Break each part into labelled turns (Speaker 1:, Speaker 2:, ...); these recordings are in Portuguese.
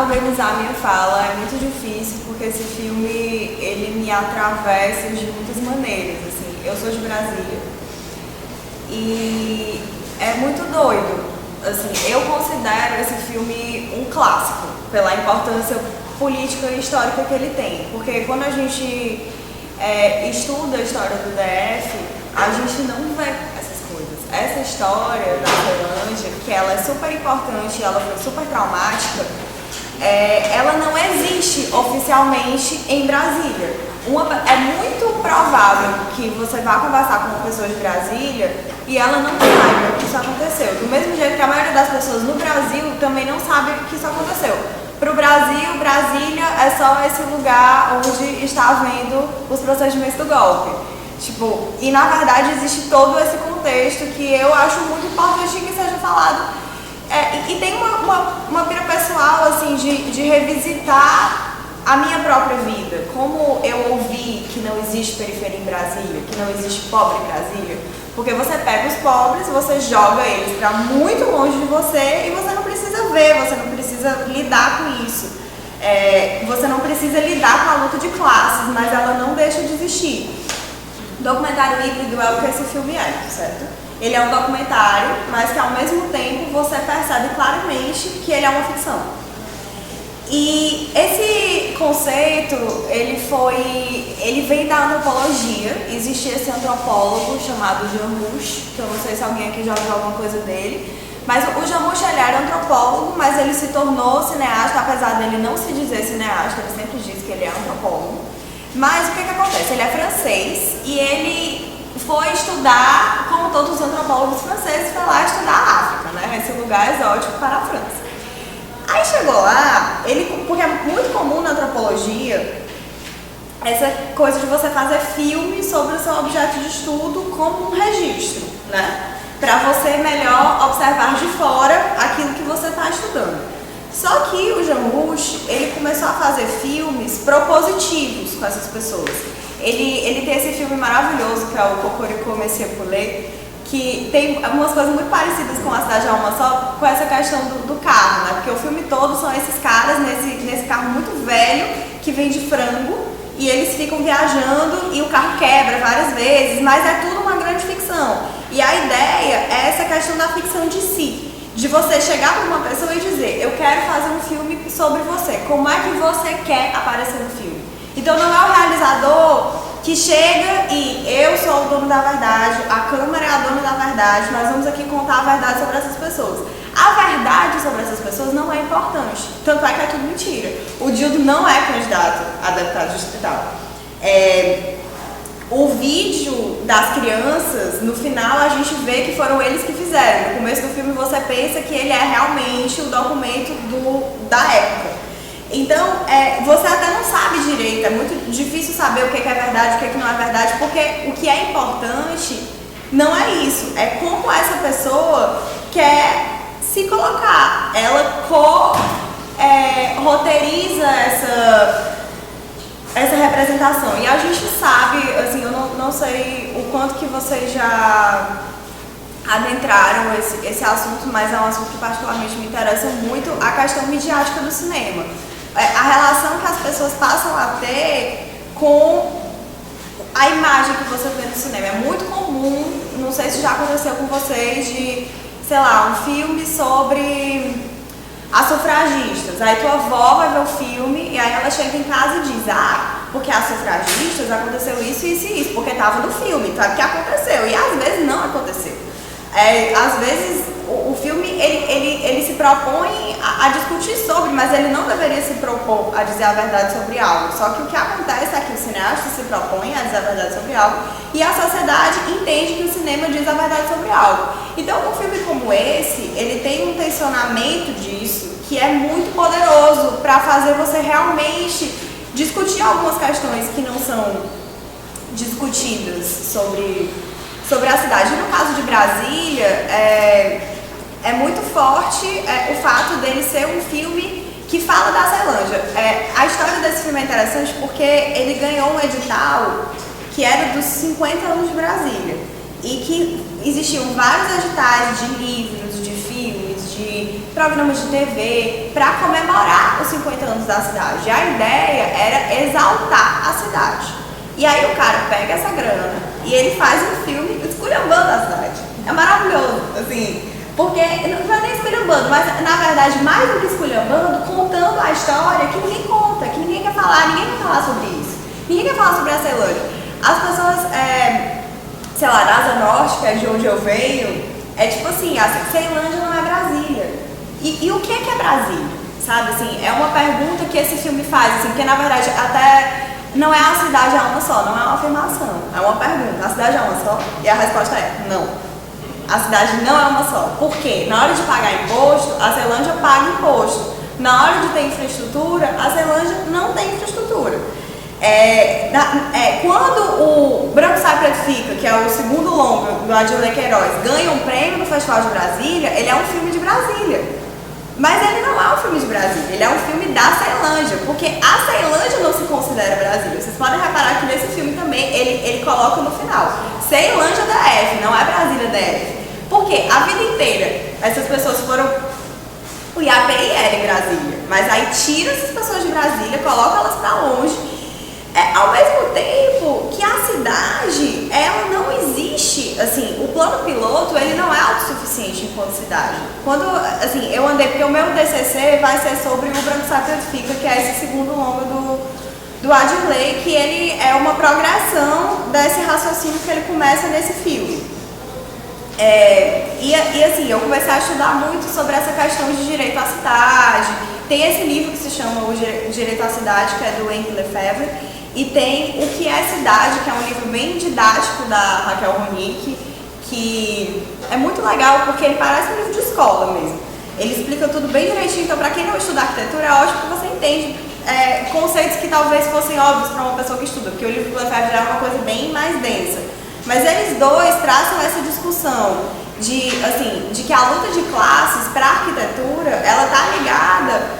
Speaker 1: organizar a minha fala é muito difícil, porque esse filme, ele me atravessa de muitas maneiras, assim. Eu sou de Brasília e é muito doido, assim, eu considero esse filme um clássico, pela importância política e histórica que ele tem, porque quando a gente estuda a história do DF, a gente não vê essas coisas. Essa história da Ceilândia, que ela é super importante, ela foi super traumática, ela não existe oficialmente em Brasília. É muito provável que você vá conversar com uma pessoa de Brasília e ela não saiba que isso aconteceu. Do mesmo jeito que a maioria das pessoas no Brasil também não sabe que isso aconteceu. Para o Brasil, Brasília é só esse lugar onde está havendo os procedimentos do golpe. Tipo, e na verdade existe todo esse contexto que eu acho muito importante que seja falado. E tem uma pira pessoal, assim, de revisitar a minha própria vida. Como eu ouvi que não existe periferia em Brasília, que não existe pobre em Brasília. Porque você pega os pobres, você joga eles para muito longe de você e você não precisa ver, você não precisa lidar com isso. Você não precisa lidar com a luta de classes, mas ela não deixa de existir. Documentário híbrido é o que esse filme é, certo? Ele é um documentário, mas que ao mesmo tempo você percebe claramente que ele é uma ficção. E esse conceito, ele vem da antropologia. Existia esse antropólogo chamado Jarmusch, que eu não sei se alguém aqui já ouviu alguma coisa dele, mas o Jarmusch, ele era antropólogo, mas ele se tornou cineasta, apesar dele não se dizer cineasta, ele sempre diz que ele é antropólogo. Mas o que acontece? Ele é francês e ele foi estudar, como todos os antropólogos franceses, foi lá estudar a África, né? Esse lugar exótico para a França. Aí chegou lá, porque é muito comum na antropologia essa coisa de você fazer filme sobre o seu objeto de estudo como um registro, né? Para você melhor observar de fora aquilo que você está estudando. Só que o Jarmusch, ele começou a fazer filmes propositivos com essas pessoas. Ele tem esse filme maravilhoso que é o Cocorico Monsieur Poulet, que tem algumas coisas muito parecidas com A Cidade de Alma, só com essa questão do carro, né? Porque o filme todo são esses caras nesse carro muito velho que vende frango e eles ficam viajando e o carro quebra várias vezes, mas é tudo uma grande ficção. E a ideia é essa questão da ficção de si. De você chegar para uma pessoa e dizer, eu quero fazer um filme sobre você, como é que você quer aparecer no filme? Então não é o realizador que chega e eu sou o dono da verdade, a câmera é a dona da verdade, nós vamos aqui contar a verdade sobre essas pessoas. A verdade sobre essas pessoas não é importante, tanto é que é tudo mentira. O Dildo não é candidato a deputado distrital. O vídeo das crianças, no final a gente vê que foram eles que fizeram. No começo do filme você pensa que ele é realmente o documento da época. Então, você até não sabe direito, é muito difícil saber o que é verdade, o que não é verdade, porque o que é importante não é isso, é como essa pessoa quer se colocar. Ela roteiriza essa representação. E a gente sabe, assim, eu não sei o quanto que vocês já adentraram esse assunto, mas é um assunto que particularmente me interessa muito, a questão midiática do cinema. A relação que as pessoas passam a ter com a imagem que você vê no cinema. É muito comum, não sei se já aconteceu com vocês, de, sei lá, um filme sobre as sufragistas. Aí tua avó vai ver o filme e aí ela chega em casa e diz, porque as sufragistas aconteceu isso, isso e isso, porque tava no filme, sabe que aconteceu. E às vezes não aconteceu. Às vezes o filme ele se propõe a discutir sobre, mas ele não deveria se propor a dizer a verdade sobre algo. Só que o que acontece é que o cineasta se propõe a dizer a verdade sobre algo e a sociedade entende que o cinema diz a verdade sobre algo. Então um filme como esse, ele tem um tensionamento disso que é muito poderoso para fazer você realmente discutir algumas questões que não são discutidas sobre a cidade. No caso de Brasília, é muito forte o fato dele ser um filme que fala da Ceilândia. A história desse filme é interessante porque ele ganhou um edital que era dos 50 anos de Brasília e que existiam vários editais de livros, de filmes, programas de TV, para comemorar os 50 anos da cidade. A ideia era exaltar a cidade. E aí o cara pega essa grana e ele faz um filme esculhambando a cidade. É maravilhoso, assim, porque não é nem esculhambando, mas na verdade mais do que esculhambando, contando a história que ninguém conta, que ninguém quer falar sobre isso. Ninguém quer falar sobre a Ceilândia. As pessoas, sei lá, da Asa Norte, que é de onde eu venho, é tipo assim, a Ceilândia não é Brasília. E o que é Brasília? Sabe, assim, é uma pergunta que esse filme faz, assim, porque na verdade até não é a cidade é uma só, não é uma afirmação, é uma pergunta. A cidade é uma só? E a resposta é não. A cidade não é uma só. Por quê? Na hora de pagar imposto, a Ceilândia paga imposto. Na hora de ter infraestrutura, a Ceilândia não tem infraestrutura. Quando o Branco Sai Preto Fica, que é o segundo longa do Adilei Queiroz, ganha um prêmio no Festival de Brasília, ele é um filme de Brasília. Mas ele não é um filme de Brasília, ele é um filme da Ceilândia, porque a Ceilândia não se considera Brasília. Vocês podem reparar que nesse filme também ele coloca no final, Ceilândia DF, não é Brasília DF. Porque a vida inteira essas pessoas foram... O IAPI era em Brasília, mas aí tira essas pessoas de Brasília, coloca elas pra longe. Ao mesmo tempo que a cidade, ela não existe, assim, o plano piloto, ele não é autossuficiente enquanto cidade. Quando, assim, eu andei, porque o meu TCC vai ser sobre o Branco Sai Preto Fica, que é esse segundo longa do Adilei, que ele é uma progressão desse raciocínio que ele começa nesse filme. Assim, eu comecei a estudar muito sobre essa questão de direito à cidade. Tem esse livro que se chama O Direito à Cidade, que é do Henri Lefebvre, e tem O Que é Cidade, que é um livro bem didático da Raquel Ronick, que é muito legal porque ele parece um livro de escola mesmo. Ele explica tudo bem direitinho, então para quem não estuda arquitetura é ótimo que você entende conceitos que talvez fossem óbvios para uma pessoa que estuda, porque o livro do Lefebvre é uma coisa bem mais densa. Mas eles dois traçam essa discussão de que a luta de classes para a arquitetura, ela está ligada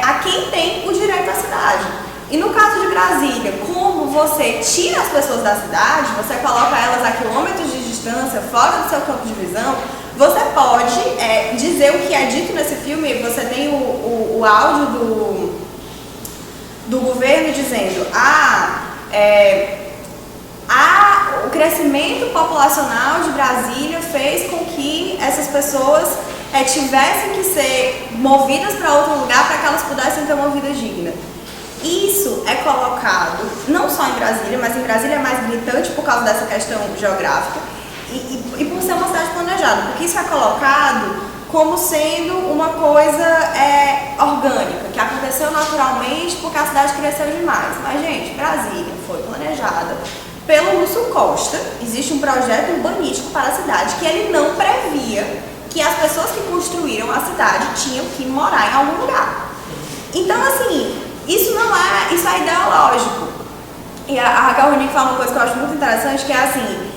Speaker 1: a quem tem o direito à cidade. E no caso de Brasília, como você tira as pessoas da cidade, você coloca elas a quilômetros de distância, fora do seu campo de visão, você pode dizer o que é dito nesse filme. Você tem o áudio do governo dizendo o crescimento populacional de Brasília fez com que essas pessoas tivessem que ser movidas para outro lugar para que elas pudessem ter uma vida digna. Isso é colocado não só em Brasília, mas em Brasília é mais gritante por causa dessa questão geográfica e por ser uma cidade planejada, porque isso é colocado como sendo uma coisa orgânica, que aconteceu naturalmente porque a cidade cresceu demais. Mas, gente, Brasília foi planejada pelo Lúcio Costa. Existe um projeto urbanístico para a cidade que ele não previa que as pessoas que construíram a cidade tinham que morar em algum lugar. Então, assim, isso é ideológico. E a Raquel Ronick fala uma coisa que eu acho muito interessante, que é assim,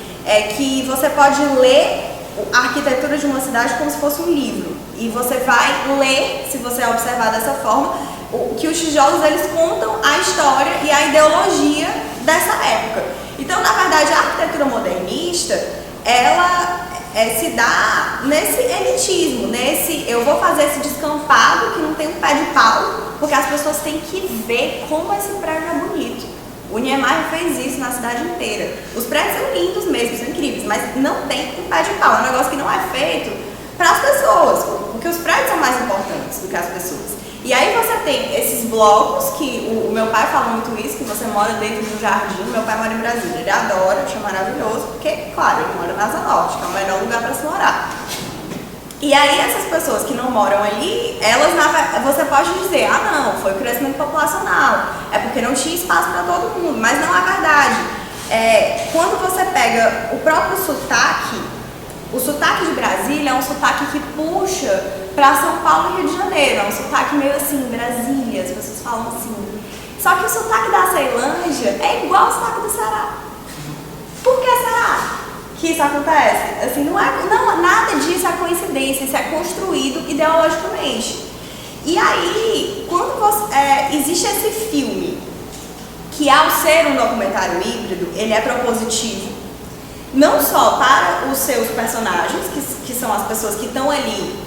Speaker 1: que você pode ler a arquitetura de uma cidade como se fosse um livro. E você vai ler, se você observar dessa forma, que os tijolos, eles contam a história e a ideologia dessa época. Então, na verdade, a arquitetura modernista, ela se dá nesse elitismo, eu vou fazer esse descampado que não tem um pé de pau, porque as pessoas têm que ver como esse prédio é bonito. O Niemeyer fez isso na cidade inteira. Os prédios são lindos mesmo, são incríveis, mas não tem um pé de pau. É um negócio que não é feito para as pessoas, porque os prédios são mais importantes do que as pessoas. E aí você tem esses blocos, que o meu pai fala muito isso, que você mora dentro de um jardim. Meu pai mora em Brasília, ele adora, acha maravilhoso, porque, claro, ele mora na Asa Norte, que é o melhor lugar para se morar. E aí essas pessoas que não moram ali, você pode dizer, não, foi crescimento populacional, é porque não tinha espaço para todo mundo, mas não é verdade. Quando você pega o próprio sotaque, o sotaque de Brasília é um sotaque que puxa para São Paulo e Rio de Janeiro, é um sotaque meio assim, Brasília, as pessoas falam assim. Só que o sotaque da Ceilândia é igual ao sotaque do Ceará. Por que será que isso acontece? Assim, nada disso é coincidência, isso é construído ideologicamente. E aí, quando existe esse filme, que ao ser um documentário híbrido, ele é propositivo, não só para os seus personagens, que são as pessoas que estão ali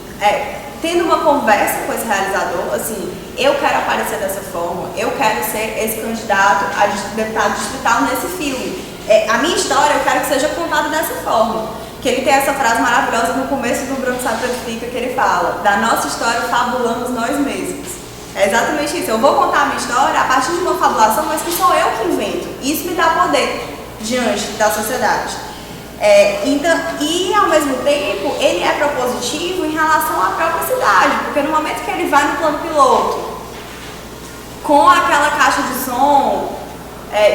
Speaker 1: tendo uma conversa com esse realizador, assim, eu quero aparecer dessa forma, eu quero ser esse candidato a deputado distrital nesse filme. A minha história eu quero que seja contada dessa forma. Que ele tem essa frase maravilhosa no começo do Branco Sabe Fica, que ele fala: da nossa história fabulamos nós mesmos. É exatamente isso. Eu vou contar a minha história a partir de uma fabulação, mas que sou eu que invento. Isso me dá poder diante da sociedade. Então, e ao mesmo tempo, ele é propositivo em relação à própria cidade, porque no momento que ele vai no plano piloto, com aquela caixa de som,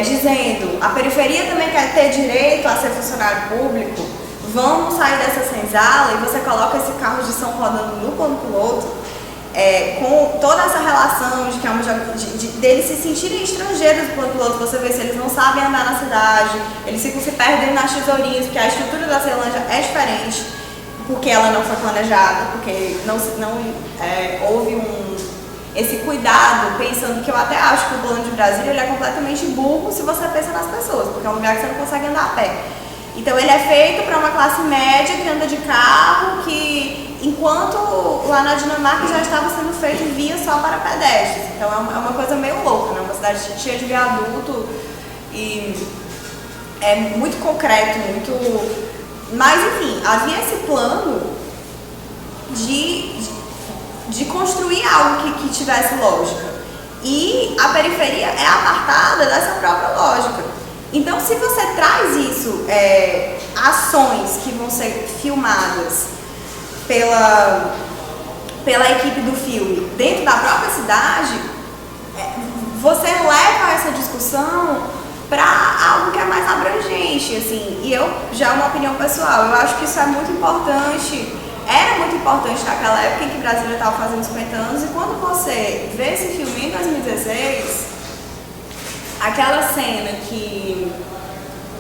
Speaker 1: dizendo: a periferia também quer ter direito a ser funcionário público, vamos sair dessa senzala, e você coloca esse carro de som rodando no plano piloto, com toda essa relação deles se sentirem estrangeiros do plano piloto. Você vê se eles não sabem andar na cidade, eles ficam se perdendo nas tesourinhas, porque a estrutura da Ceilândia é diferente, porque ela não foi planejada, porque não houve esse cuidado, pensando que eu até acho que o plano de Brasília ele é completamente burro se você pensa nas pessoas, porque é um lugar que você não consegue andar a pé. Então ele é feito para uma classe média que anda de carro, que enquanto lá na Dinamarca já estava sendo feito via só para pedestres. Então é uma coisa meio louca, né? Uma cidade cheia de viaduto e é muito concreto, muito... Mas enfim, havia esse plano de construir algo que tivesse lógica. E a periferia é apartada dessa própria lógica. Então, se você traz isso, ações que vão ser filmadas pela equipe do filme dentro da própria cidade, você leva essa discussão para algo que é mais abrangente, assim. E já é uma opinião pessoal, eu acho que isso é muito importante, era muito importante naquela época em que Brasília estava fazendo 50 anos, e quando você vê esse filme em 2016... aquela cena que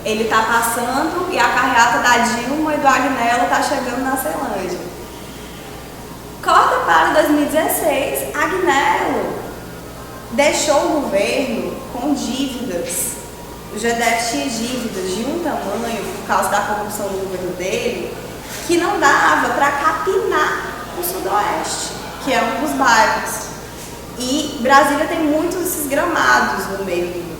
Speaker 1: ele tá passando e a carreata da Dilma e do Agnello tá chegando na Ceilândia. Corta para 2016, Agnello deixou o governo com dívidas. O GDF tinha dívidas de um tamanho, por causa da corrupção do governo dele, que não dava para capinar o Sudoeste, que é um dos bairros. E Brasília tem muitos esses gramados no meio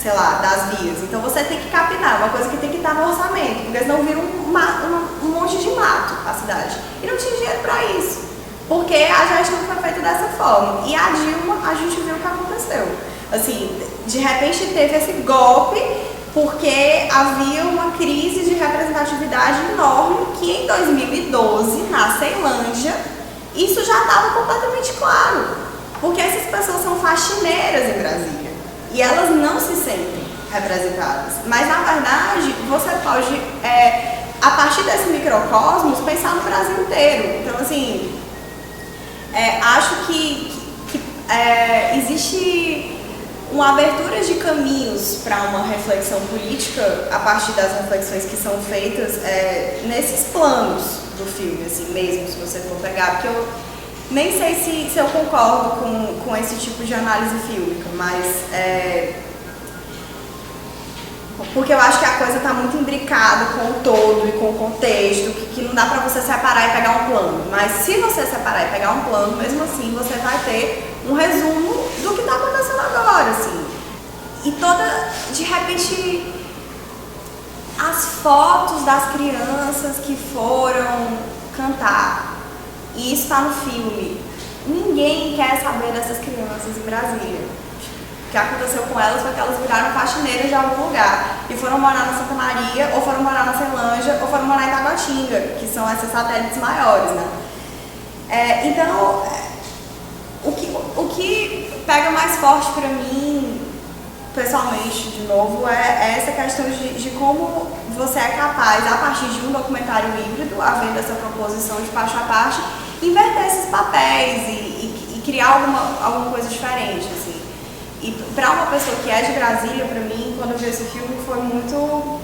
Speaker 1: das vias. Então você tem que capinar, uma coisa que tem que estar no orçamento, porque senão vira um monte de mato a cidade. E não tinha dinheiro para isso, porque a gestão foi feita dessa forma. E a Dilma, a gente viu o que aconteceu. Assim, de repente teve esse golpe, porque havia uma crise de representatividade enorme, que em 2012, na Ceilândia, isso já estava completamente claro, porque essas pessoas são faxineiras em Brasília e elas não se sentem representadas. Mas, na verdade, você pode, a partir desse microcosmos, pensar no Brasil inteiro. Então, assim, acho que existe uma abertura de caminhos para uma reflexão política a partir das reflexões que são feitas nesses planos do filme, assim mesmo, se você for pegar, porque eu nem sei se eu concordo com esse tipo de análise fílmica, mas porque eu acho que a coisa está muito imbricada com o todo e com o contexto, que não dá para você separar e pegar um plano. Mas se você separar e pegar um plano, mesmo assim você vai ter um resumo do que está acontecendo agora, assim. E de repente, as fotos das crianças que foram cantar, e isso está no filme. Ninguém quer saber dessas crianças em Brasília. O que aconteceu com elas foi que elas viraram faxineiras de algum lugar e foram morar na Santa Maria, ou foram morar na Ceilândia, ou foram morar em Taguatinga, que são esses satélites maiores, né? Então, o que pega mais forte para mim, pessoalmente, de novo, é essa questão de como você é capaz, a partir de um documentário híbrido, havendo essa proposição de parte a parte, inverter esses papéis e criar alguma coisa diferente, assim. E para uma pessoa que é de Brasília, para mim, quando eu vi esse filme, foi muito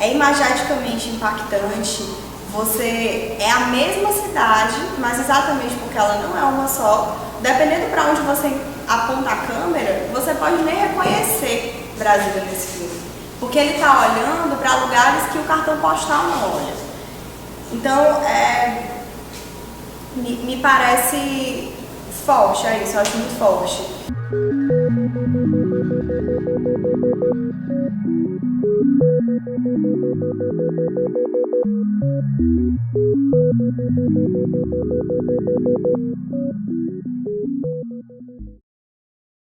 Speaker 1: imageticamente impactante. Você é a mesma cidade, mas exatamente porque ela não é uma só, dependendo para onde você aponta a câmera, você pode nem reconhecer Brasília nesse filme, porque ele está olhando para lugares que o cartão postal não olha. Então, me parece forte, é isso, eu acho muito forte.